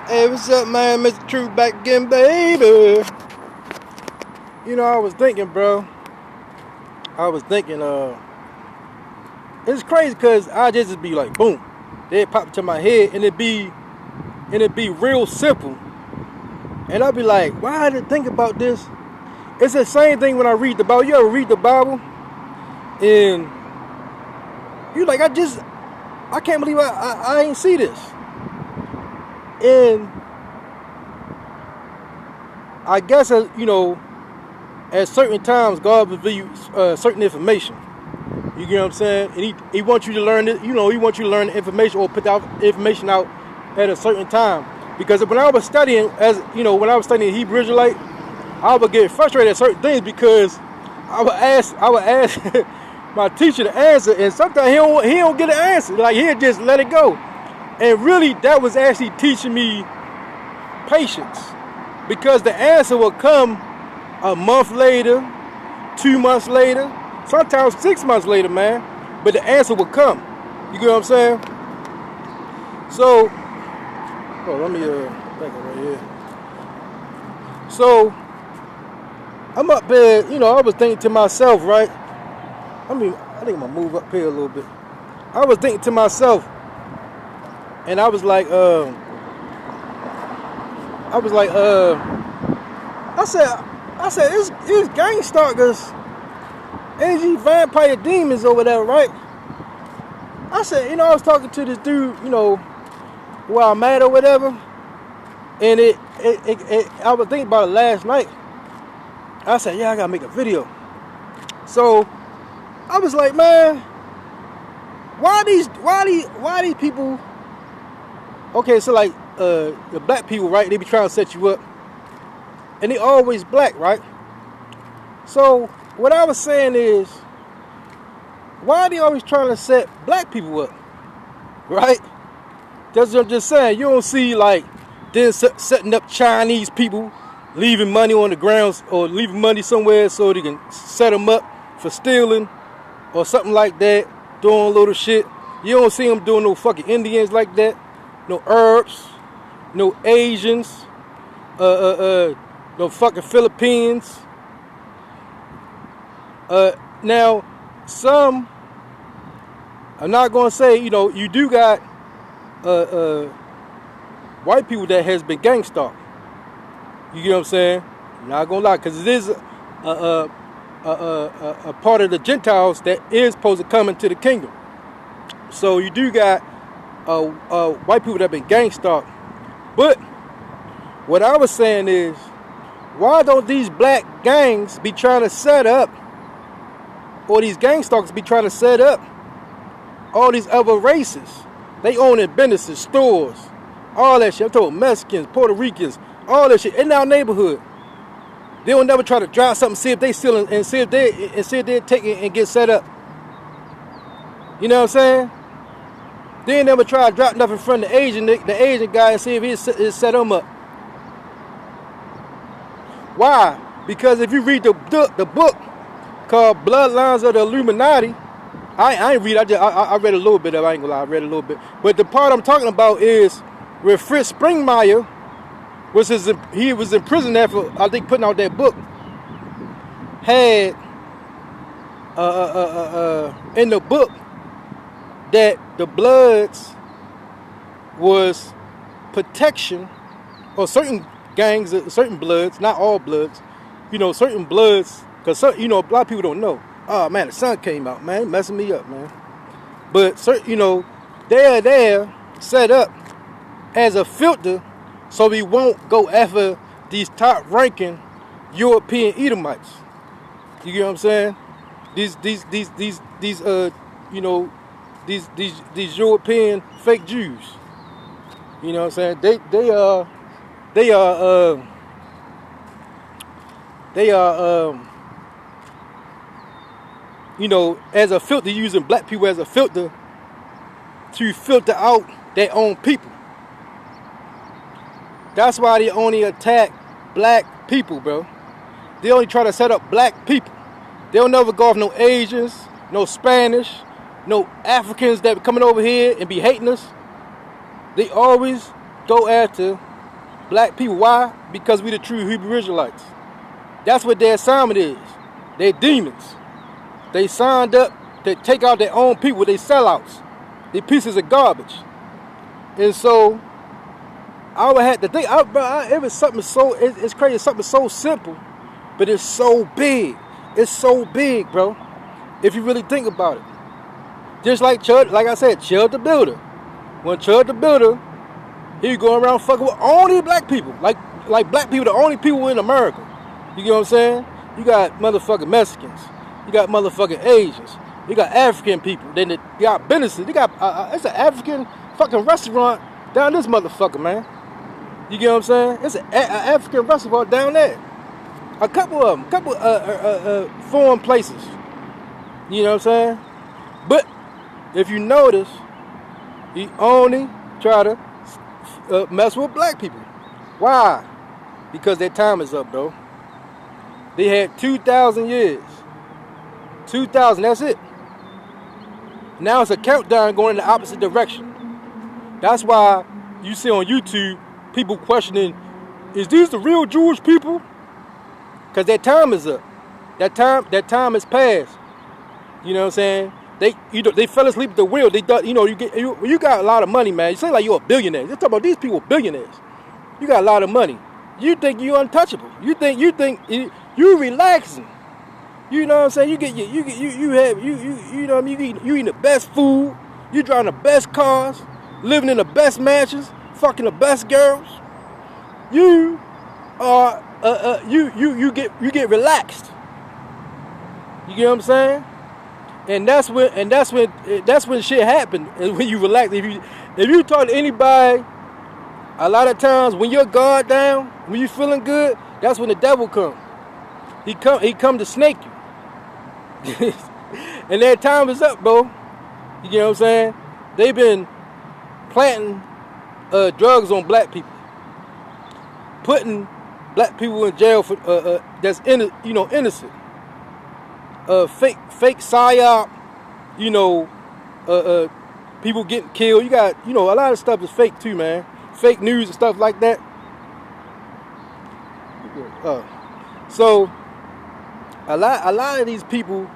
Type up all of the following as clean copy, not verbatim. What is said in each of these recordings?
Hey, what's up, man? Mr. True back again, baby. You know, I was thinking, bro. It's crazy because I just be like, boom, they pop into my head, and it be real simple. And I'll be like, why did I think about this? It's the same thing when I read the Bible. You ever read the Bible, and you like, I can't believe I ain't see this. And I guess, at certain times, God will reveal you certain information. You get what I'm saying? And he wants you to learn it. He wants you to learn the information or put that information out at a certain time. Because when I was studying, when I was studying Hebrew Israelite, I would get frustrated at certain things because I would ask my teacher to answer, and sometimes he don't get an answer. Like, he'll just let it go. And really, that was actually teaching me patience, because the answer will come a month later, 2 months later, sometimes 6 months later, man. But the answer will come. You get what I'm saying? So, let me back it right here. So, I'm up there, I was thinking to myself, right? I think I'm gonna move up here a little bit. I was thinking to myself, and I said, it's gang stalkers, energy vampire demons or whatever, right? I said, I was talking to this dude, where I'm at or whatever, and I was thinking about it last night. I said, yeah, I gotta make a video. So I was like, man, why these people? Okay, so like the black people, right? They be trying to set you up, and they always black, right? So what I was saying is, why are they always trying to set black people up, right? That's what I'm just saying. You don't see like them setting up Chinese people, leaving money on the grounds or leaving money somewhere so they can set them up for stealing or something like that, doing a little shit. You don't see them doing no fucking Indians like that, no Arabs, no Asians, no fucking Philippines. Now, some, I'm not gonna say, you do got white people that has been gang stalked. You get what I'm saying? I'm not gonna lie, because it is a part of the Gentiles that is supposed to come into the kingdom. So you do got white people that have been gang stalked. But what I was saying is, why don't these black gangs be trying to set up, or these gang stalkers be trying to set up all these other races? They owning businesses, stores, all that shit. I'm talking Mexicans, Puerto Ricans, all that shit in our neighborhood. They will never try to drive something, see if they stealing, and see if they take it and get set up. You know what I'm saying? They ain't never try to drop nothing in front of the Asian guy and see if he set them up. Why? Because if you read the book called Bloodlines of the Illuminati, I ain't read. I read a little bit of it. I ain't gonna lie, I read a little bit. But the part I'm talking about is where Fritz Springmeier he was in prison after, I think, putting out that book. Had in the book that the Bloods was protection, or certain gangs, certain Bloods, not all Bloods, certain Bloods, because a lot of people don't know. Oh man, the sun came out, man, messing me up, man. But they're there set up as a filter, so we won't go after these top-ranking European Edomites. You get what I'm saying? These European fake Jews. You know what I'm saying? They are as a filter, using black people as a filter to filter out their own people. That's why they only attack black people, bro. They only try to set up black people. They'll never go off no Asians, no Spanish, no Africans that be coming over here and be hating us. They always go after black people. Why? Because we the true Hebrew Israelites. That's what their assignment is. They're demons. They signed up to take out their own people. They sellouts. They pieces of garbage. And so I would have to think. It was something so. It's crazy. Something so simple, but it's so big. It's so big, bro. If you really think about it. Just like Chud, like I said, Chud the Builder. When Chud the Builder, he going around fucking with only black people. Like black people, the only people in America. You get what I'm saying? You got motherfucking Mexicans. You got motherfucking Asians. You got African people. Then you got businesses. You got it's an African fucking restaurant down this motherfucker, man. You get what I'm saying? It's an African restaurant down there. A couple of them, foreign places. You know what I'm saying? But if you notice, he only try to mess with black people. Why? Because their time is up, bro. They had 2,000 years. 2,000, that's it. Now it's a countdown going in the opposite direction. That's why you see on YouTube people questioning, is these the real Jewish people? Because their time is up. That time has passed. You know what I'm saying? They fell asleep at the wheel. They thought, you got a lot of money, man. You say like you're a billionaire. You're talking about these people billionaires. You got a lot of money. You think you're untouchable. You think you relaxing. You know what I'm saying? You know what I mean? You eating the best food. You driving the best cars, living in the best mansions, fucking the best girls. You are you get relaxed. You get what I'm saying? And that's when shit happened. And when you relax, if you talk to anybody, a lot of times when your guard down, when you feeling good, that's when the devil come. He come to snake you. And their time is up, bro. You get what I'm saying? They've been planting drugs on black people, putting black people in jail for that's innocent. Fake psyop, people getting killed. You got, a lot of stuff is fake too, man. Fake news and stuff like that. So a lot of these people,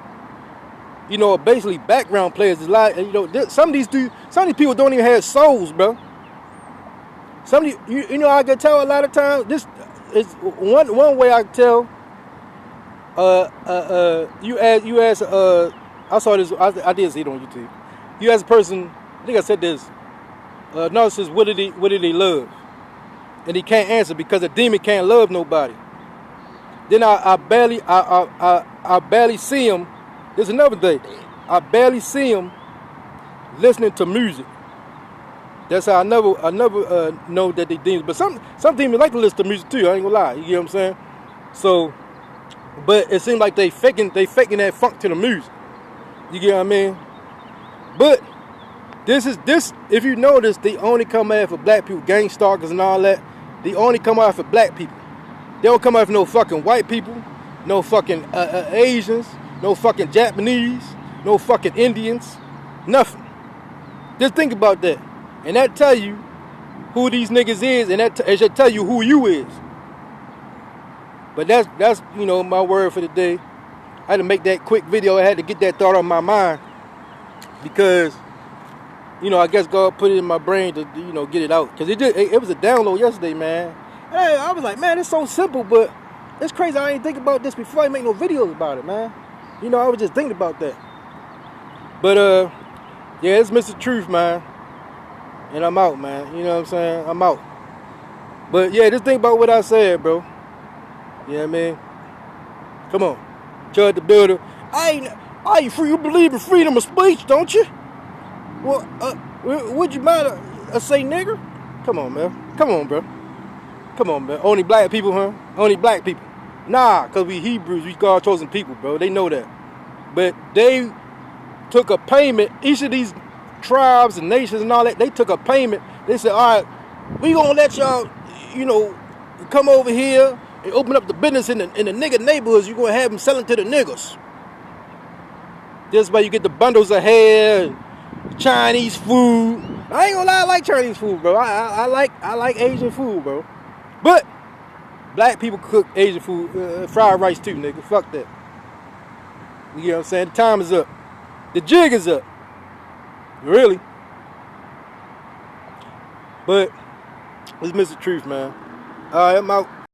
are basically background players. Some of these people don't even have souls, bro. Some of I can tell a lot of times. This is one way I can tell. You ask I saw this. I did see it on YouTube. You ask a person. I think I said this. Narcissist, what did they love? And he can't answer because a demon can't love nobody. Then I barely see him. There's another thing. I barely see him listening to music. That's how I never know that they demons. But some demons like to listen to music too. I ain't gonna lie. You get what I'm saying? So, but it seems like they faking that funk to the music. You get what I mean? But this. If you notice, they only come out for black people, gang stalkers and all that. They only come out for black people. They don't come out for no fucking white people, no fucking Asians, no fucking Japanese, no fucking Indians, nothing. Just think about that, and that tell you who these niggas is, and it should tell you who you is. But that's my word for the day. I had to make that quick video. I had to get that thought on my mind because I guess God put it in my brain to get it out, because it was a download yesterday, man. Hey, I was like, man, it's so simple, but it's crazy. I ain't think about this before. I ain't make no videos about it, man. I was just thinking about that. But yeah, it's Mr. Truth, man. And I'm out, man. You know what I'm saying? I'm out. But yeah, just think about what I said, bro. You know what I mean? Come on. Chud the Builder. I ain't free. You believe in freedom of speech, don't you? Well, would you mind say nigger? Come on, man. Come on, bro. Come on, man. Only black people, huh? Only black people. Nah, because we Hebrews, we God chosen people, bro. They know that. But they took a payment. Each of these tribes and nations and all that, they took a payment. They said, all right, we gonna let y'all, come over here and open up the business in the nigger neighborhoods. You're gonna have them selling to the niggers. This way you get the bundles of hair, Chinese food. I ain't gonna lie, I like Chinese food, bro. I like Asian food, bro. But black people cook Asian food, fried rice too, nigga. Fuck that. You know what I'm saying? The time is up. The jig is up. Really. But it's Mr. Truth, man. Alright, I'm out.